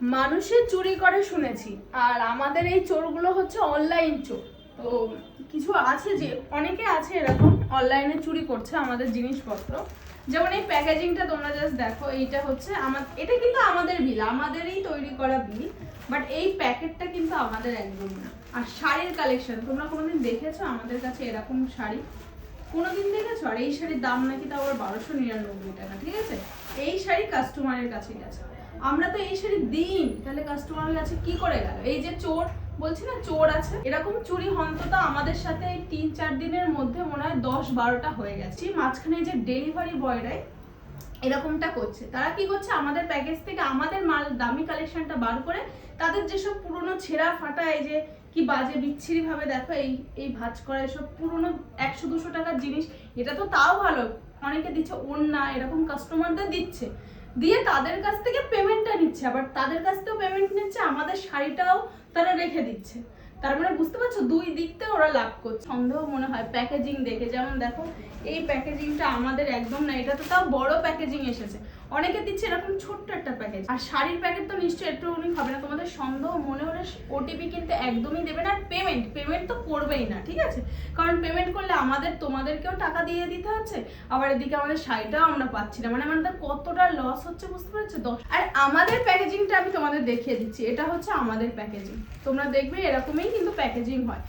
মানুষের চুরি করে শুনেছি, আর আমাদের এই চোরগুলো হচ্ছে অনলাইন চোর। তো কিছু আছে যে অনেকে আছে এরকম অনলাইনে চুরি করছে আমাদের জিনিসপত্র। যেমন এই প্যাকেজিংটা তোমরা জাস্ট দেখো, এইটা হচ্ছে এটা কিন্তু আমাদের বিল, আমাদেরই তৈরি করা বিল, বাট এই প্যাকেটটা কিন্তু আমাদের একদম না। আর শাড়ির কালেকশন তোমরা কোনোদিন দেখেছো আমাদের কাছে এরকম শাড়ি? কোনোদিন দেখেছো? আর এই শাড়ির দাম নাকি তাও আবার 1299 টাকা। ঠিক আছে, এই শাড়ি কাস্টমারের কাছে গেছে, আমরা তো এই শাড়ি দিন, তাহলে কাস্টমারের কাছে কি করে গেল? এই যে চোর বলছি না, চোর আছে, এরকম চুরি অন্তত আমাদের সাথে এই 3-4 দিনের মধ্যে মনে হয় 10-12টা হয়ে গেছে। মাঝখানে যে ডেলিভারি বয়রাই এরকমটা করছে, তারা কি করছে, আমাদের প্যাকেজ থেকে আমাদের মাল দামি কালেকশনটা বার করে তাদের যেসব পুরনো ছেঁড়া ফাটা, এই যে কি বাজে বিচ্ছিরি ভাবে দেখো, এই ভাঁজ করা এসব পুরনো 100-200 টাকার জিনিস, এটা তো তাও ভালো অনেকে দিচ্ছে, ওড়না এরকম কাস্টমারদের দিচ্ছে, দিয়ে তাদের কাছ থেকে পেমেন্টটা নিচ্ছে, আবার তাদের কাছ থেকেও পেমেন্ট নিচ্ছে, আমাদের শাড়িটাও তারা রেখে দিচ্ছে। তার মানে বুঝতে পারছো, দুই দিক থেকে ওরা লাভ করছে। সন্দেহ মনে হয় প্যাকেজিং দেখে, যেমন দেখো এই প্যাকেজিংটা আমাদের একদম না, এটা তো তাও বড় প্যাকেজিং এসেছে, অনেকে দিচ্ছে এরকম ছোট্ট একটা প্যাকেজ। আর শাড়ির প্যাকেট তো নিশ্চয়ই একটু উনি হবে না, তোমাদের সন্দেহ মনে হলে ওটিপি কিন্তু একদমই দেবে না। আর পেমেন্ট তো করবেই না, ঠিক আছে, কারণ পেমেন্ট করলে আমাদের তোমাদেরকেও টাকা দিয়ে দিতে হচ্ছে, আবার এদিকে আমাদের শাড়িটাও আমরা পাচ্ছি না, মানে আমাদের কতটা লস হচ্ছে বুঝতে পারছো। আর আমাদের প্যাকেজিংটা আমি তোমাদের দেখিয়ে দিচ্ছি, এটা হচ্ছে আমাদের প্যাকেজিং, তোমরা দেখবে এরকমই কিন্তু প্যাকেজিং হয়।